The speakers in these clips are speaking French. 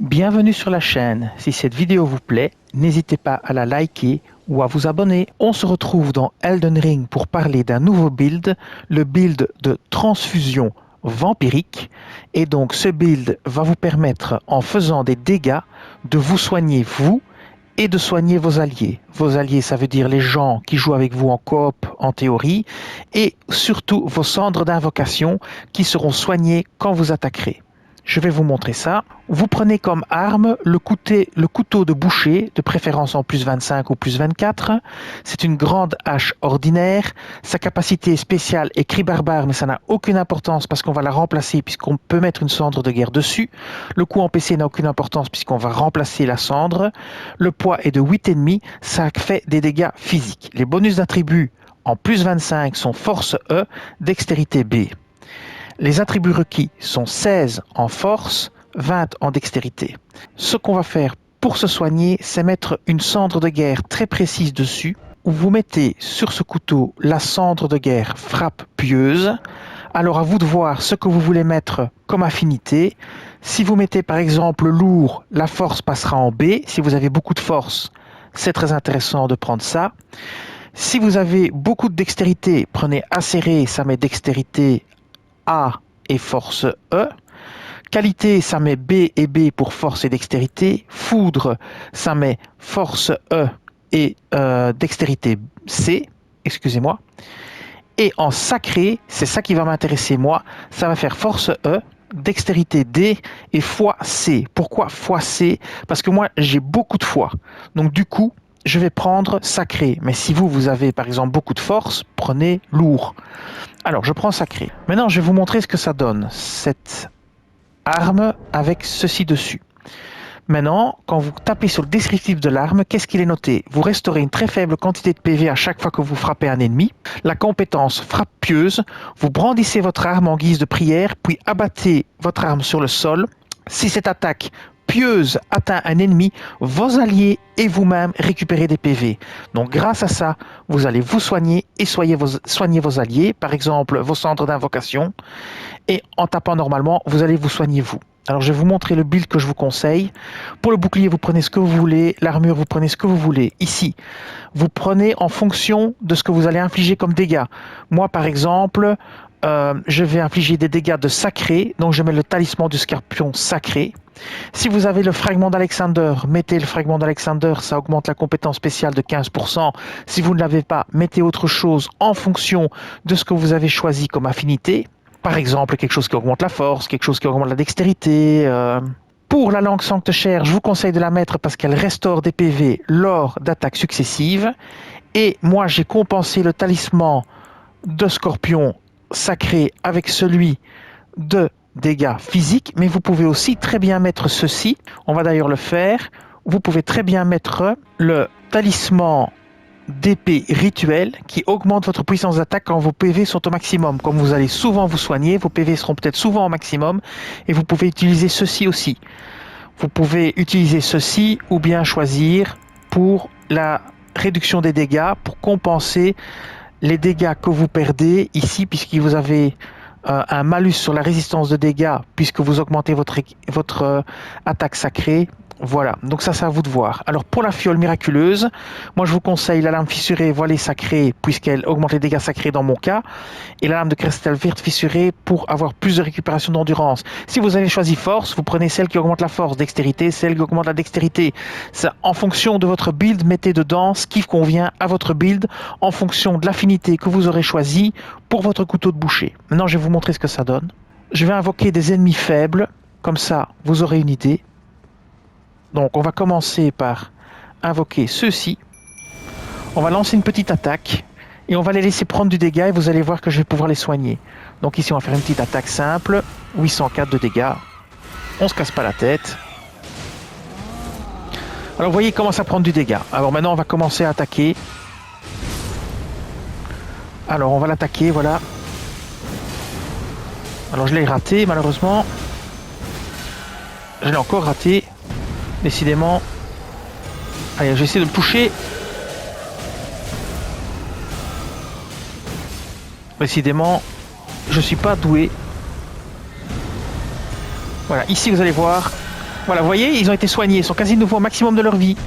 Bienvenue sur la chaîne. Si cette vidéo vous plaît, n'hésitez pas à la liker ou à vous abonner. On se retrouve dans Elden Ring pour parler d'un nouveau build, le build de transfusion vampirique. Et donc ce build va vous permettre, en faisant des dégâts, de vous soigner vous et de soigner vos alliés. Vos alliés, ça veut dire les gens qui jouent avec vous en coop, en théorie, et surtout vos cendres d'invocation qui seront soignées quand vous attaquerez. Je vais vous montrer ça. Vous prenez comme arme le couteau de boucher, de préférence en plus 25 ou plus 24. C'est une grande hache ordinaire. Sa capacité spéciale est cri barbare, mais ça n'a aucune importance parce qu'on va la remplacer puisqu'on peut mettre une cendre de guerre dessus. Le coup en PC n'a aucune importance puisqu'on va remplacer la cendre. Le poids est de 8,5. Ça fait des dégâts physiques. Les bonus d'attributs en plus 25 sont force E, dextérité B. Les attributs requis sont 16 en force, 20 en dextérité. Ce qu'on va faire pour se soigner, c'est mettre une cendre de guerre très précise dessus, où vous mettez sur ce couteau la cendre de guerre frappe pieuse. Alors à vous de voir ce que vous voulez mettre comme affinité. Si vous mettez par exemple lourd, la force passera en B. Si vous avez beaucoup de force, c'est très intéressant de prendre ça. Si vous avez beaucoup de dextérité, prenez acéré, ça met dextérité A et force E. Qualité, ça met B et B pour force et dextérité. Foudre, ça met force E et dextérité C. Excusez-moi. Et en sacré, c'est ça qui va m'intéresser moi, ça va faire force E, dextérité D et foi C. Pourquoi foi C? Parce que moi, j'ai beaucoup de foi. Donc du coup, je vais prendre sacré. Mais si vous avez par exemple beaucoup de force, prenez lourd. Alors, je prends sacré. Maintenant, je vais vous montrer ce que ça donne, cette arme avec ceci dessus. Maintenant, quand vous tapez sur le descriptif de l'arme, qu'est-ce qu'il est noté? Vous restaurez une très faible quantité de PV à chaque fois que vous frappez un ennemi. La compétence frappe pieuse. Vous brandissez votre arme en guise de prière, puis abattez votre arme sur le sol. Si cette attaque pieuse atteint un ennemi, vos alliés et vous-même récupérez des PV. Donc grâce à ça, vous allez vous soigner et soigner vos alliés, par exemple vos centres d'invocation. Et en tapant normalement, vous allez vous soigner vous. Alors je vais vous montrer le build que je vous conseille. Pour le bouclier, vous prenez ce que vous voulez. L'armure, vous prenez ce que vous voulez. Ici, vous prenez en fonction de ce que vous allez infliger comme dégâts. Moi, par exemple, je vais infliger des dégâts de sacré. Donc je mets le talisman du scorpion sacré. Si vous avez le fragment d'Alexander, mettez le fragment d'Alexander, ça augmente la compétence spéciale de 15%. Si vous ne l'avez pas, mettez autre chose en fonction de ce que vous avez choisi comme affinité. Par exemple, quelque chose qui augmente la force, quelque chose qui augmente la dextérité. Pour la langue sancte-chair, je vous conseille de la mettre parce qu'elle restaure des PV lors d'attaques successives. Et moi, j'ai compensé le talisman de scorpion sacré avec celui de dégâts physiques, mais vous pouvez aussi très bien mettre ceci. On va d'ailleurs le faire. Vous pouvez très bien mettre le talisman d'épée rituelle qui augmente votre puissance d'attaque quand vos PV sont au maximum. Comme vous allez souvent vous soigner, vos PV seront peut-être souvent au maximum et vous pouvez utiliser ceci aussi. Vous pouvez utiliser ceci ou bien choisir pour la réduction des dégâts, pour compenser les dégâts que vous perdez ici, puisque vous avez un malus sur la résistance de dégâts, puisque vous augmentez votre attaque sacrée. Voilà, donc ça c'est à vous de voir. Alors pour la fiole miraculeuse, moi je vous conseille la lame fissurée voilée sacrée, puisqu'elle augmente les dégâts sacrés dans mon cas, et la lame de cristal verte fissurée pour avoir plus de récupération d'endurance. Si vous avez choisi force, vous prenez celle qui augmente la force, dextérité, celle qui augmente la dextérité. Ça, en fonction de votre build, mettez dedans ce qui convient à votre build, en fonction de l'affinité que vous aurez choisi pour votre couteau de boucher. Maintenant je vais vous montrer ce que ça donne. Je vais invoquer des ennemis faibles, comme ça vous aurez une idée. Donc on va commencer par invoquer ceux-ci. On va lancer une petite attaque et on va les laisser prendre du dégât et vous allez voir que je vais pouvoir les soigner. Donc ici on va faire une petite attaque simple, 804 de dégâts. On se casse pas la tête. Alors vous voyez, il commence à prendre du dégât. Alors maintenant on va commencer à attaquer. Alors on va l'attaquer, voilà. Alors je l'ai raté malheureusement. Je l'ai encore raté. Décidément. Allez, je vais essayer de le toucher. Décidément, je suis pas doué. Voilà, ici vous allez voir, Voilà, vous voyez, ils ont été soignés, ils sont quasi de nouveau au maximum de leur vie.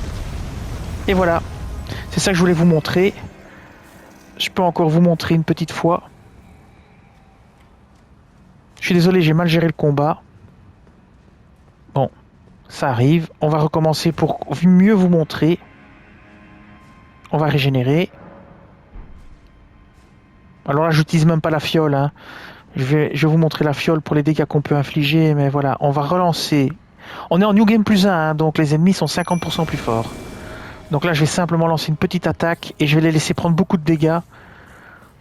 Et voilà, c'est ça que je voulais vous montrer. Je peux encore vous montrer une petite fois. Je suis désolé, j'ai mal géré le combat. Bon, ça arrive. On va recommencer pour mieux vous montrer. On va régénérer. Alors là, j'utilise même pas la fiole. Hein. Je vais vous montrer la fiole pour les dégâts qu'on peut infliger. Mais voilà, on va relancer. On est en New Game +1, hein, donc les ennemis sont 50% plus forts. Donc là, je vais simplement lancer une petite attaque et je vais les laisser prendre beaucoup de dégâts.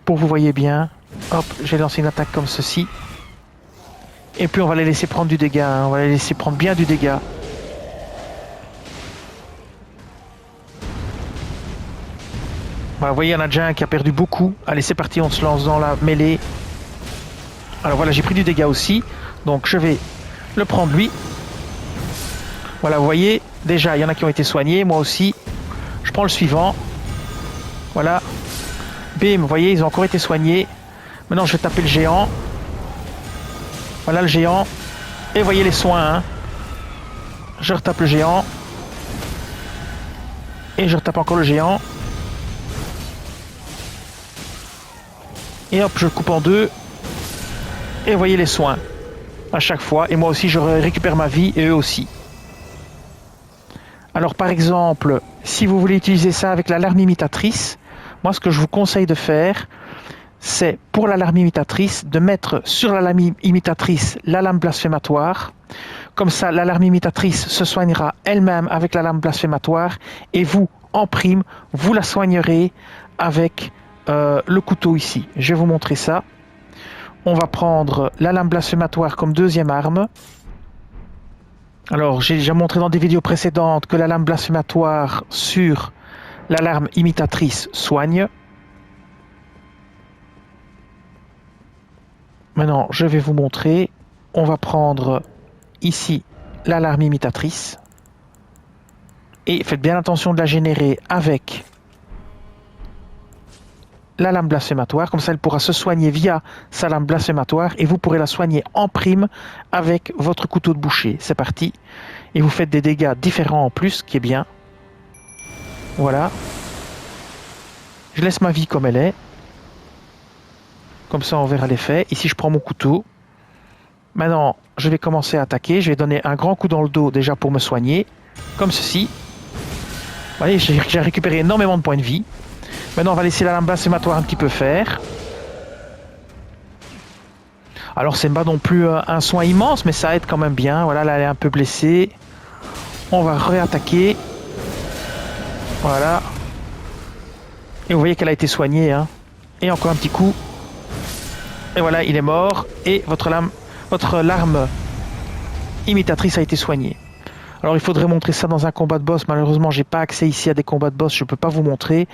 Pour que vous voyez bien. Hop, je vais lancer une attaque comme ceci. Et puis on va les laisser prendre du dégât. Hein. On va les laisser prendre bien du dégât. Voilà, vous voyez, il y en a déjà un qui a perdu beaucoup. Allez, c'est parti, on se lance dans la mêlée. Alors voilà, j'ai pris du dégât aussi. Donc je vais le prendre lui. Voilà, vous voyez, déjà, il y en a qui ont été soignés. Moi aussi. Je prends le suivant. Voilà. Bim, vous voyez, ils ont encore été soignés. Maintenant, je vais taper le géant. Voilà le géant. Et vous voyez les soins. Hein. Je retape le géant. Et je retape encore le géant. Et hop, je le coupe en deux. Et vous voyez les soins. À chaque fois. Et moi aussi, je récupère ma vie. Et eux aussi. Alors, par exemple, si vous voulez utiliser ça avec l'alarme imitatrice, moi, ce que je vous conseille de faire, c'est pour l'alarme imitatrice de mettre sur l'alarme imitatrice l'alarme blasphématoire. Comme ça, l'alarme imitatrice se soignera elle-même avec l'alarme blasphématoire et vous, en prime, vous la soignerez avec le couteau ici. Je vais vous montrer ça. On va prendre l'alarme blasphématoire comme deuxième arme. Alors, j'ai déjà montré dans des vidéos précédentes que l'alarme blasphématoire sur l'alarme imitatrice soigne. Maintenant, je vais vous montrer. On va prendre ici l'alarme imitatrice. Et faites bien attention de la générer avec l'alarme blasphématoire. Comme ça, elle pourra se soigner via sa lame blasphématoire. Et vous pourrez la soigner en prime avec votre couteau de boucher. C'est parti. Et vous faites des dégâts différents en plus, ce qui est bien. Voilà. Je laisse ma vie comme elle est. Comme ça, on verra l'effet. Ici, je prends mon couteau. Maintenant, je vais commencer à attaquer. Je vais donner un grand coup dans le dos déjà pour me soigner. Comme ceci. Vous voyez, j'ai récupéré énormément de points de vie. Maintenant, on va laisser la lame blasphématoire un petit peu faire. Alors, c'est pas non plus un soin immense, mais ça aide quand même bien. Voilà, là, elle est un peu blessée. On va réattaquer. Voilà. Et vous voyez qu'elle a été soignée. Hein. Et encore un petit coup. Et voilà, il est mort. Et votre larme imitatrice a été soignée. Alors il faudrait montrer ça dans un combat de boss. Malheureusement, j'ai pas accès ici à des combats de boss. Je peux pas vous montrer.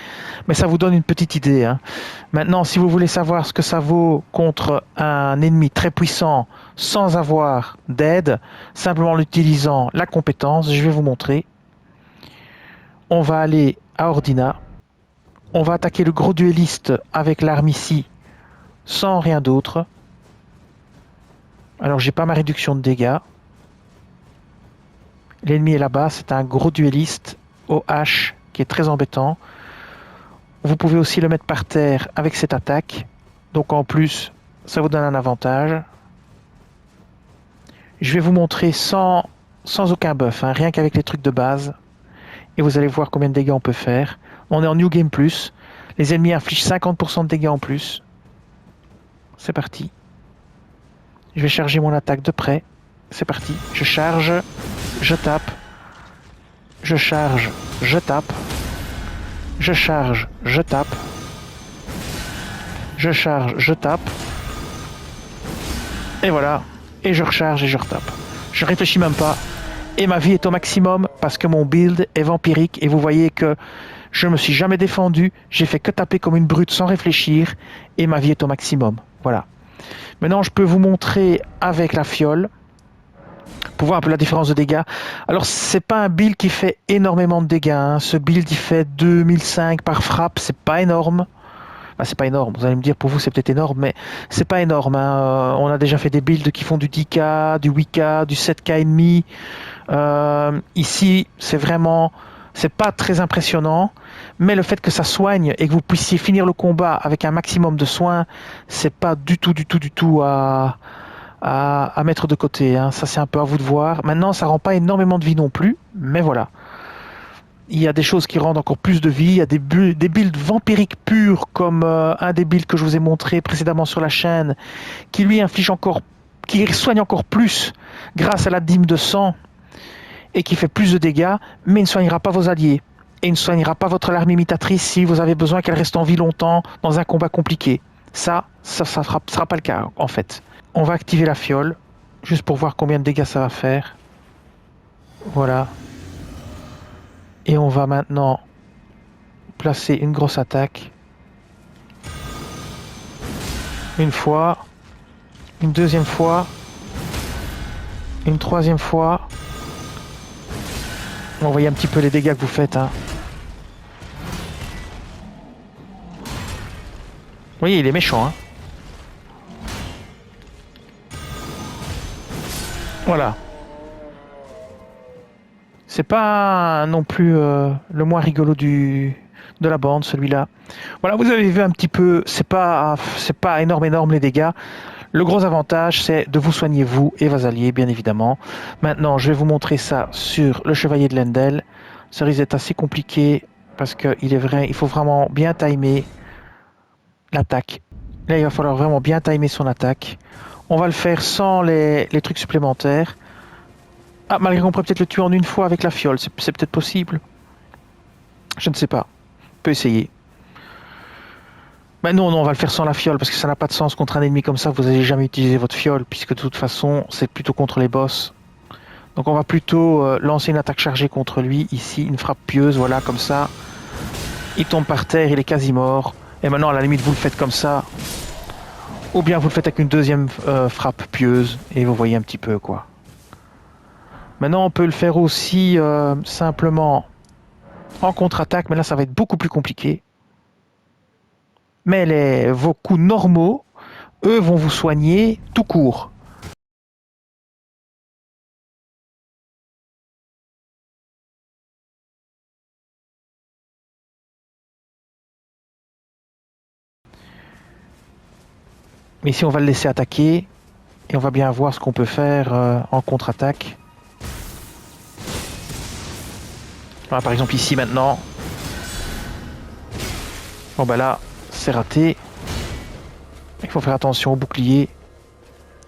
Mais ça vous donne une petite idée. Hein. Maintenant, si vous voulez savoir ce que ça vaut contre un ennemi très puissant sans avoir d'aide, simplement en utilisant la compétence, je vais vous montrer. On va aller à Ordina. On va attaquer le gros duelliste avec l'arme ici. Sans rien d'autre. Alors j'ai pas ma réduction de dégâts. L'ennemi est là-bas, c'est un gros duelliste au H qui est très embêtant. Vous pouvez aussi le mettre par terre avec cette attaque. Donc en plus, ça vous donne un avantage. Je vais vous montrer sans aucun buff, hein, rien qu'avec les trucs de base. Et vous allez voir combien de dégâts on peut faire. On est en New Game Plus. Les ennemis infligent 50% de dégâts en plus. C'est parti. Je vais charger mon attaque de près. C'est parti. Je charge. Je tape. Je charge. Je tape. Je charge. Je tape. Je charge. Je tape. Et voilà. Et je recharge et je retape. Je réfléchis même pas. Et ma vie est au maximum parce que mon build est vampirique. Et vous voyez que je me suis jamais défendu. J'ai fait que taper comme une brute sans réfléchir. Et ma vie est au maximum. Voilà. Maintenant, je peux vous montrer avec la fiole pour voir un peu la différence de dégâts. Alors, c'est pas un build qui fait énormément de dégâts. Hein. Ce build, il fait 2005 par frappe. C'est pas énorme. Bah, c'est pas énorme. Vous allez me dire, pour vous, c'est peut-être énorme, mais c'est pas énorme, hein. On a déjà fait des builds qui font du 10K, du 8K, du 7K et demi. Ici, c'est pas très impressionnant, mais le fait que ça soigne et que vous puissiez finir le combat avec un maximum de soins, c'est pas du tout à mettre de côté, hein. Ça, c'est un peu à vous de voir. Maintenant, ça rend pas énormément de vie non plus, mais voilà. Il y a des choses qui rendent encore plus de vie. Il y a des builds vampiriques purs, comme un des builds que je vous ai montré précédemment sur la chaîne, qui lui qui soigne encore plus grâce à la dîme de sang et qui fait plus de dégâts, mais il ne soignera pas vos alliés. Et il ne soignera pas votre larme imitatrice si vous avez besoin qu'elle reste en vie longtemps dans un combat compliqué. Ça sera pas le cas, en fait. On va activer la fiole, juste pour voir combien de dégâts ça va faire. Voilà. Et on va maintenant placer une grosse attaque. Une fois. Une deuxième fois. Une troisième fois. On voit un petit peu les dégâts que vous faites, hein. Vous voyez, il est méchant, hein. Voilà. C'est pas non plus le moins rigolo de la bande, celui-là. Voilà, vous avez vu un petit peu, c'est pas énorme les dégâts. Le gros avantage, c'est de vous soigner vous et vos alliés, bien évidemment. Maintenant, je vais vous montrer ça sur le Chevalier de Lendel. Ça risque d'être assez compliqué parce il faut vraiment bien timer l'attaque. Là, il va falloir vraiment bien timer son attaque. On va le faire sans les trucs supplémentaires. Ah, malgré qu'on pourrait peut-être le tuer en une fois avec la fiole, c'est peut-être possible. Je ne sais pas. On peut essayer. Mais non, on va le faire sans la fiole parce que ça n'a pas de sens contre un ennemi comme ça. Vous n'allez jamais utiliser votre fiole puisque de toute façon, c'est plutôt contre les boss. Donc on va plutôt lancer une attaque chargée contre lui. Ici, une frappe pieuse, voilà, comme ça. Il tombe par terre, il est quasi mort. Et maintenant, à la limite, vous le faites comme ça. Ou bien vous le faites avec une deuxième frappe pieuse. Et vous voyez un petit peu, quoi. Maintenant, on peut le faire aussi simplement en contre-attaque, mais là, ça va être beaucoup plus compliqué. Mais vos coups normaux, eux, vont vous soigner tout court. Mais ici, on va le laisser attaquer. Et on va bien voir ce qu'on peut faire en contre-attaque. Voilà, par exemple, ici, maintenant. Bon, ben là, c'est raté. Il faut faire attention au bouclier.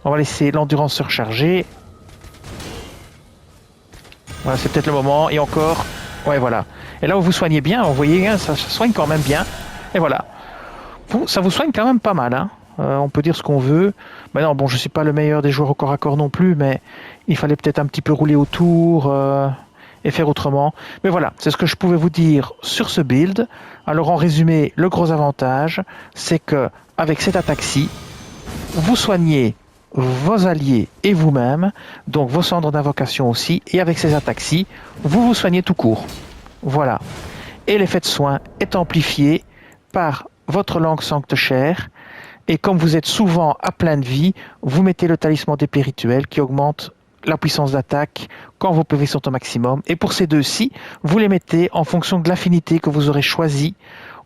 On va laisser l'endurance se recharger. Voilà, c'est peut-être le moment. Et encore. Ouais, voilà. Et là où vous soignez bien, vous voyez, hein, ça soigne quand même bien. Et voilà. Ça vous soigne quand même pas mal, hein. On peut dire ce qu'on veut. Maintenant, bon, je ne suis pas le meilleur des joueurs au corps à corps non plus, mais il fallait peut-être un petit peu rouler autour et faire autrement. Mais voilà, c'est ce que je pouvais vous dire sur ce build. Alors en résumé, le gros avantage, c'est que avec cette attaque-ci, vous soignez vos alliés et vous-même, donc vos cendres d'invocation aussi, et avec ces attaques-ci, vous vous soignez tout court. Voilà. Et l'effet de soin est amplifié par votre langue sancte chère. Et comme vous êtes souvent à plein de vie, vous mettez le talisman d'épée rituel qui augmente la puissance d'attaque quand vos PV sont au maximum. Et pour ces deux-ci, vous les mettez en fonction de l'affinité que vous aurez choisie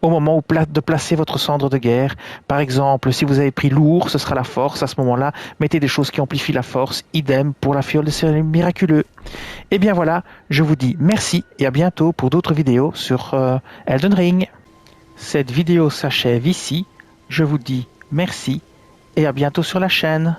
au moment de placer votre cendre de guerre. Par exemple, si vous avez pris lourd, ce sera la force. À ce moment-là, mettez des choses qui amplifient la force. Idem pour la fiole de céréales miraculeux. Et bien voilà, je vous dis merci et à bientôt pour d'autres vidéos sur Elden Ring. Cette vidéo s'achève ici. Je vous dis merci et à bientôt sur la chaîne.